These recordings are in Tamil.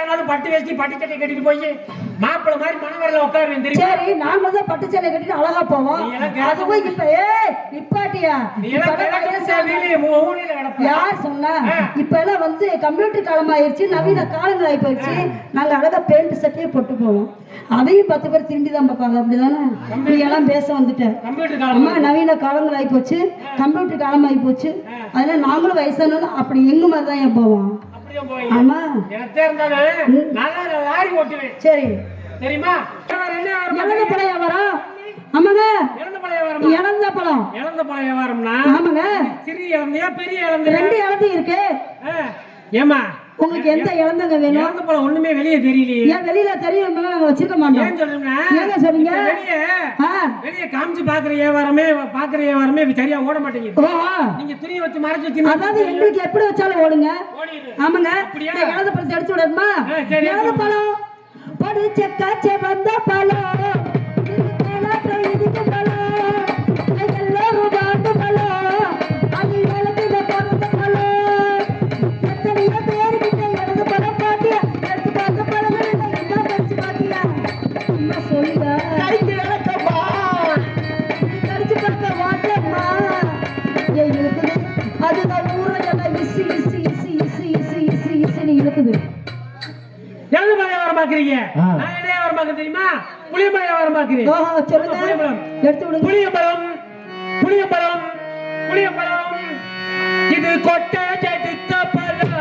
நாளும் பட்டு வேஷ்டி பட்டு சட்டை கட்டிட்டு போய் மாப்பிள்ளை மாதிரி மணவரையில உட்காருவேன் தெரியும். சரி நாம தான் பட்டு சட்டை கட்டிட்டு அழகா போவோம். அது போய் இப்ப நிப்பாட்டியா யார் சொன்னா? இப்ப எல்லாம் வந்து கம்ப்யூட்டர் காலம் ஆயிடுச்சு, நவீன காலங்கள் ஆகி போயிடுச்சு. நாங்க அழகா பேண்ட் சட்டையே போட்டு போவோம். அதையும் 10 பேர் திரும்பி தான் பார்ப்பாங்க. அப்படிதானே நீ எல்லாம் பேச வந்துட்டேன். அம்மா நவீன காலங்கள் ஆகி போச்சு, கம்ப்யூட்டர் காலம் ஆகி போச்சு. அதனால நாங்களும் வயசானாலும் அப்படி எங்க மாதிரி தான் ஏன் போவோம். ஆமா சரி தெரியுமா? இழந்த பழம் வியாபாரம். ஆமாங்க இழந்த பழம். இழந்த பழம் வியாபாரம்னா ஆமாங்க சிறிய இழந்தையா பெரிய இழந்தை? 2 இழந்தை இருக்கு. ஏமா உங்களுக்கு எந்த இழந்தங்க வேணும்? இழந்த பழம் ஒண்ணுமே வெளியே தெரியலையே. ஏன் வெளியில தெரியும் நாங்க வச்சிருக்க மாட்டோம். ஏன் சொல்றீங்க? ஏங்க சொல்றீங்க? வெளியே காமிச்சு பாக்குற வியாபாரமே சரியா ஓட மாட்டேங்குது. நீங்க துணி வச்சு மறைச்சு வச்சு அதாவது எங்களுக்கு எப்படி வச்சாலும் ஓடுங்க. ஆமாங்க இழந்த பழத்தை அடிச்சு விடணுமா? இழந்த பழம் படிச்ச காய்ச்ச வந்த பழம் இதுக்கு பழம் எல்லாரும் வாங்க பழம் அது இழந்த பிறந்த பழம் எத்தனையோ பேருக்கிட்ட இழந்த பழம் பாட்டியா எடுத்து பார்த்த பழங்கள் என்ன படிச்சு பாட்டியா சும்மா சொல்லுங்க கடிச்சு பார்க்க வாட்டம்மா ஏன் இருக்குது அதுதான் ஊரில் எல்லாம் இசி இசி இசி இசி இசி இசி இசின்னு இருக்குது. எந்த வியாபாரம் பாக்குறீங்க? நான் என்ன வியாபாரம் பாக்குறேன் தெரியுமா? புளியம்பழம் வியாபாரம் பாக்குறேன். சொல்லுங்க எடுத்து விடுங்க. புளியம்பழம் இது கொட்டை எடுத்த பழம்,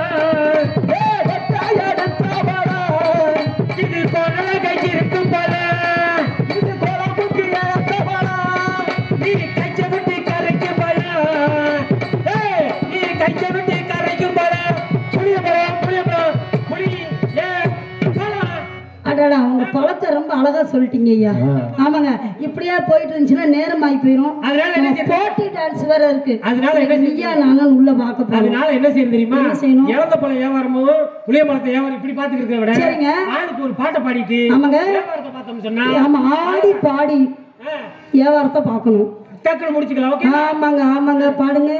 இது கொலை இருக்கும் பழம், இது குழம்புக்கு இழந்த பழம், நீ கைச்ச விட்டு கரைக்கும் பழம், நீ கைச்ச விட்டு கரைக்கும் பழம். புளியம்பழம் புளி அடடா உங்க பழத்தை ரொம்ப அழகா சொல்லிட்டீங்க ஐயா. ஆமாங்க இப்படியே போயிட்டு இருந்துச்சுன்னா நேரம் ஆகி போயிடும். போட்டி டான்ஸ் வேற இருக்கு. அதனால ஐயா நானும் உள்ள பார்க்க போறோம். அதனால என்ன செய்யணும் தெரியுமா? என்ன செய்யணும்? இழந்த பழம் வியாபாரமும் புளியம்பழத்தை வியாபாரம் இப்படி பாத்துக்கிறத விட சரிங்க ஆளுக்கு ஒரு பாட்டை பாடிட்டு ஆமாங்க வியாபாரத்தை பார்த்தோம் சொன்னா ஆமா ஆடி பாடி வியாபாரத்தை பார்க்கணும். டக்குனு முடிச்சுக்கலாம். ஓகே ஆமாங்க பாடுங்க.